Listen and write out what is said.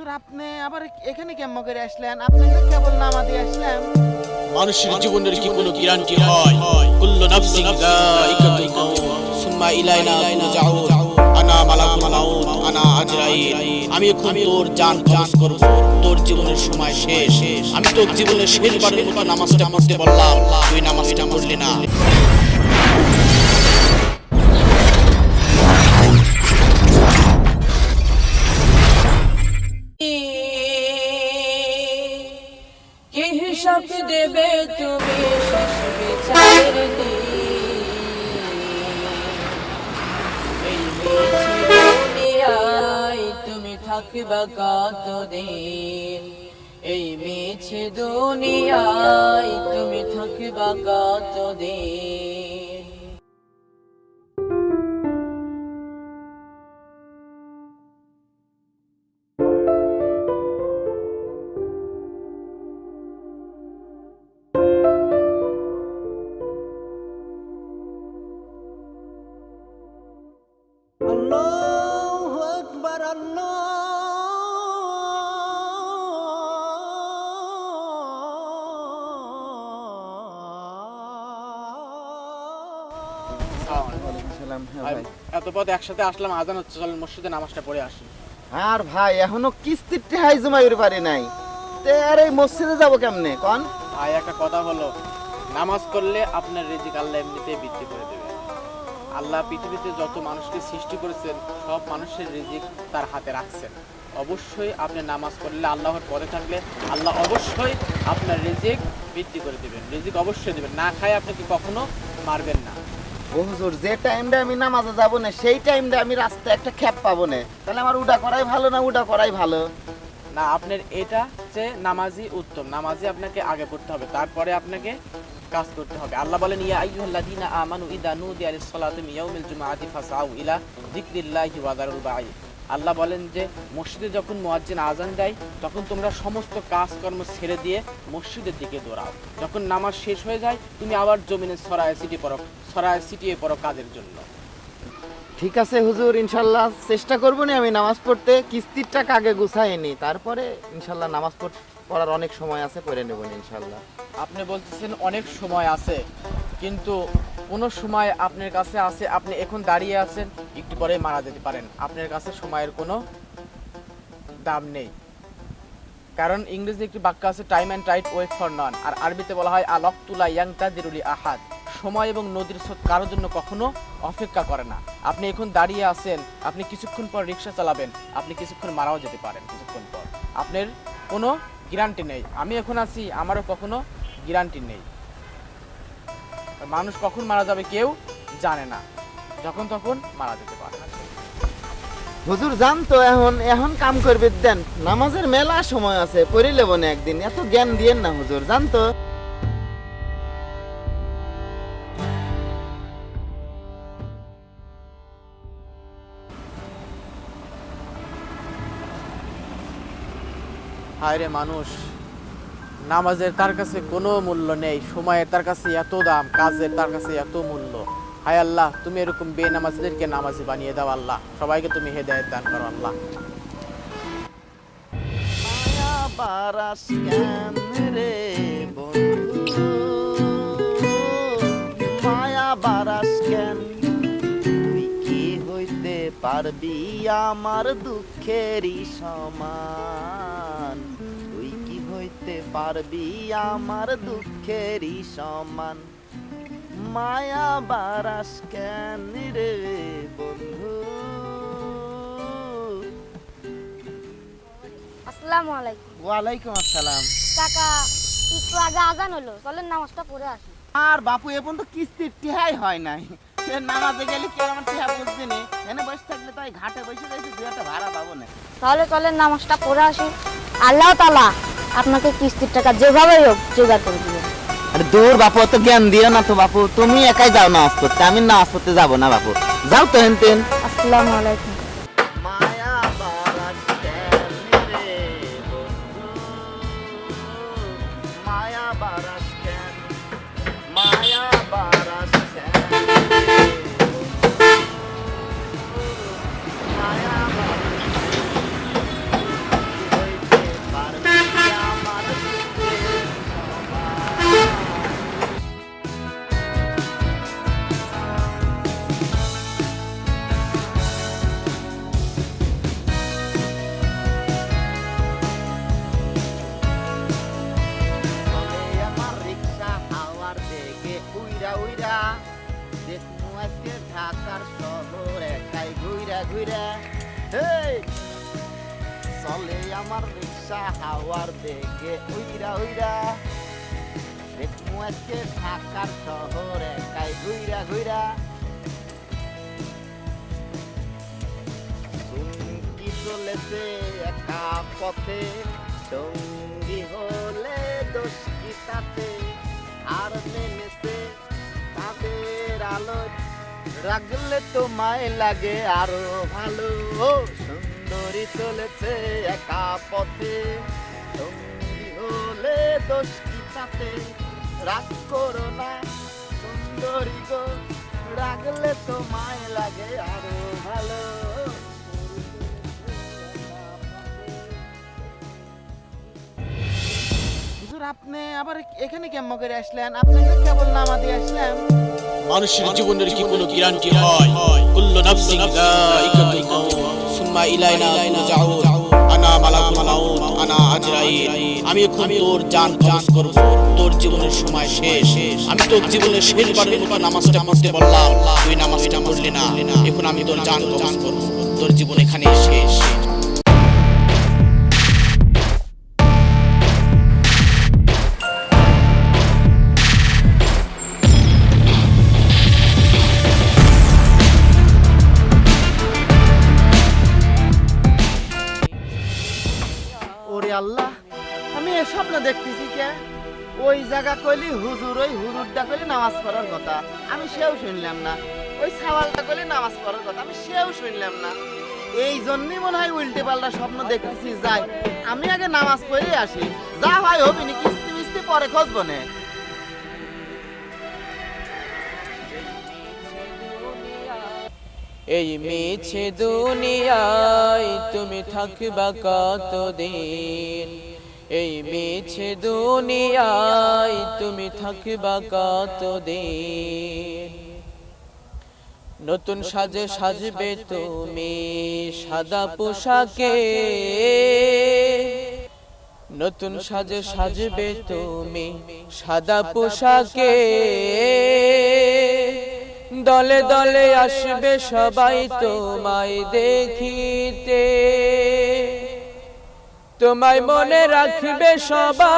হুজুর আপনি আবার এখানে কেমন করে আসলেন? আপনি তো কেবল নামাজে আসলেন। মানুষের জীবনের কি কোনো গ্যারান্টি হয়? কুল্লু নাফসিন যায়িকাতুল মাউত সুম্মা ইলাইনা তুরজাউন। আনা মালাকুল মাউত আনা আজরাইল। আমি এখন তোর জান কবজ করব, তোর জীবনের সময় শেষ। আমি তোর জীবনের শেষবারের মতো নামাজটা পড়তে বললাম, তুই নামাজটা পড়লি না। কি হিসাব দেবে তুমি শেষ বিচারের দিন? এই মিছে দুনিয়ায় তুমি থাকবা কতদিন? এই মিছে দুনিয়ায় তুমি থাকবা কতদিন? আল্লাহু আকবার এত পথ একসাথে আসলাম, আজান হচ্ছে, চলেন মসজিদে নামাজটা পড়ে আসি। আর ভাই এখনো কিস্তির টেহাই জমাইতে পারি নাই, তে আর এই মসজিদে যাব কেমনে কোন? ভাই একটা কথা হলো, নামাজ করলে আপনার রিজিক আল্লাহ এমনিতেই বৃদ্ধি করে দেবে। আল্লাহ পৃথিবীতে যত মানুষকে সৃষ্টি করেছেন সব মানুষের রিজিক তার হাতে রাখছেন। অবশ্যই আপনি নামাজ পড়লে, আল্লাহর পথে থাকলে আল্লাহ অবশ্যই আপনার রিজিক বৃদ্ধি করে দেবেন, রিজিক অবশ্যই দেবেন। না খায় আপনাকে কখনো মারবেন না। ও হুজুর, যে টাইমটা আমি নামাজে যাব না সেই টাইমটা আমি রাস্তায় একটা খ্যাপ পাবো না, তাহলে আমার উডা করাই ভালো না উডা করাই ভালো? না, আপনার এটা যে নামাজি উত্তম, নামাজি আপনাকে আগে পড়তে হবে, তারপরে আপনাকে কাজ করতে হবে। আল্লাহ বলেন, ইয়া আইয়ুহাল্লাযীনা আমানু ইযা নুদিয়া লিস-সালাতি মিন ইয়াউমিল জুমআতি ফাসআউ ইলা যিকরিল্লাহি ওয়া যারুল বাই। আল্লাহ বলেন যে মসজিদে যখন মুয়াজ্জিন আযান দেয় তখন তোমরা সমস্ত কাজকর্ম ছেড়ে দিয়ে মসজিদের দিকে দৌড়াও। যখন নামাজ শেষ হয়ে যায় তুমি আবার জমিনে ছড়ায় ছিটিয়ে পড়ো কাজের জন্য। ঠিক আছে হুজুর, ইনশাল্লাহ চেষ্টা করবো না আমি নামাজ পড়তে। কিস্তির টাকা আগে গুছাইনি, তারপরে ইনশাল্লাহ নামাজ পড়ার অনেক সময় আছে, পড়ে নেব ইনশাল্লাহ। আপনি বলতেছেন অনেক সময় আছে, কিন্তু কোনো সময় আপনার কাছে আছে, আপনি এখন দাঁড়িয়ে আছেন, একটু পরে মারা যেতে পারেন। আপনার কাছে সময়ের কোনো দাম নেই, কারণ ইংরেজি একটি বাক্য আছে, time and tide wait for none, আর আরবিতে বলা হয় আলক্তুলা ইয়াংতাদিরুলি আহাদ। সময় এবং নদীর স্রোত কারোর জন্য কখনো অপেক্ষা করে না। আপনি এখন দাঁড়িয়ে আছেন, আপনি কিছুক্ষণ পর রিক্সা চালাবেন, আপনি কিছুক্ষণ মারাও যেতে পারেন কিছুক্ষণ পর, আপনার কোনো গ্যারান্টি নেই। আমি এখন আছি, আমারও কখনো গ্যারান্টি নেই। মানুষ কখন মারা যাবে কেউ জানে না, যখন তখন মারা যেতে পারে। হুজুর জান তো, এখন কাম করবে দেন, নামাজের মেলা সময় আছে, পড়ে লেব না একদিন, এত জ্ঞান দিয়েন না হুজুর, জান তো। হায় রে মানুষ, নামাজের তার কাছে কোনো মূল্য নেই, সময়ের তার কাছে এত দাম, কাজের তার কাছে এত মূল্য। হায় আল্লাহ, তুমি এরকম বেনামাজিদেরকে নামাজি বানিয়ে দাও আল্লাহ, সবাইকে তুমি হেদায়েত দান করো আল্লাহ। মায়া বারাস কেন রে বন্ধু, মায়া বারাস কেন, তুই কি হইতে পারবি আমার দুঃখেরই সমান, তুই কি হইতে পারবি আমার দুঃখেরই সমান, মায়া বারাস কেন রে বন্ধু। আসসালামু আলাইকুম। ওয়ালাইকুম আসসালাম। কাকা, একটু আগে আজান হলো, চলেন নামাজটা পড়ে আসি। আর বাপু এ পর্যন্ত কিস্তির টেহাই হয় নাই, সে নামাজে গেলে কেউ আমার টেহা বুঝবে না, এনে বসে থাকলে তাই ঘাটে বসে রয়েছে, দু একটা ভাড়া পাবো না। তাহলে চলেন নামাজটা পড়ে আসি, আল্লাহ তাআলা আপনাকে কিস্তির টাকা যেভাবেই হোক জোগাড় করে দিবেন। আরে দূর বাপু, অত জ্ঞান দিও না তো বাপু, তুমি একাই যাও নামাজ পড়তে, আমি নামাজ পড়তে যাবো না বাপু, যাও তো হেনতেন। আসসালামু আলাইকুম। মায়া বারাস কেন রে বন্ধু, মায়া বারাস কেন, মায়া বারাস কেন রে বন্ধু, মায়া বারাস কেন, হেই চলে আমার রিক্সা হাওয়ার বেগে উইরা উইরা দেখমু আজকে ঢাকার শহর একাই ঘুইরা ঘুইরা চুমকি চলেছে একা পথে সঙ্গী হলে দোষ কি তাতে আর নেমেছে তাদের আলো রাখলে তোমায় লাগে আরো ভালো সুন্দরী চলেছে একা পথে সঙ্গী হলে দোষ কি তাতে রাগ করো না সুন্দরী গো রাখলে তোমায় লাগে আরো ভালো। হুজুর আপনি আবার এখানে কেমন করে আসলেন? আপনাকে কেবল নামা দিয়ে আসলাম। মানুষের জীবনের কি কোনো গ্যারান্টি হয়? কুল্লু নাফসিন যায়িকাতুল মাউত সুম্মা ইলাইনা তুরজাউন আনা মালাকুল মাউত আনা আজরাইল। আমি এখন তোর জান কবজ করব, তোর জীবনের সময় শেষ। আমি তোর জীবনের শেষবারের মতো নামাজটা পড়তে বললাম, তুই নামাজটা পড়লি না। এখন আমি তোর জান কবজ করব, তোর জীবন এখানেই শেষ। ওরে আল্লাহ, আমি এসব না দেখতেছি কে? ওই জায়গা কইলি হুজুর, ওই হুজুরটা কইলি নামাজ পড়ার কথা, আমি সেও শুনলাম না। ওই সাওয়ালটা কইলি নামাজ পড়ার কথা, আমি সেও শুনলাম না। এই জন্যই মনে হয় উল্টে পাল্টা স্বপ্ন দেখতেছি। যাই আমি আগে নামাজ পড়ে আসি, যা হয় হবিনি, কিস্তি মিস্তি পরে খুঁজবো নে। এই মিছে দুনিয়ায় তুমি থাকবা কতদিন, এই মিছে দুনিয়ায় তুমি থাকবা কতদিন। নতুন সাজে সাজবে তুমি সাদা পোশাকে, নতুন সাজে সাজবে তুমি সাদা পোশাকে। দলে দলে আসবে সবাই তোমায় দেখিতে, তোমায় মনে রাখবে সবাই।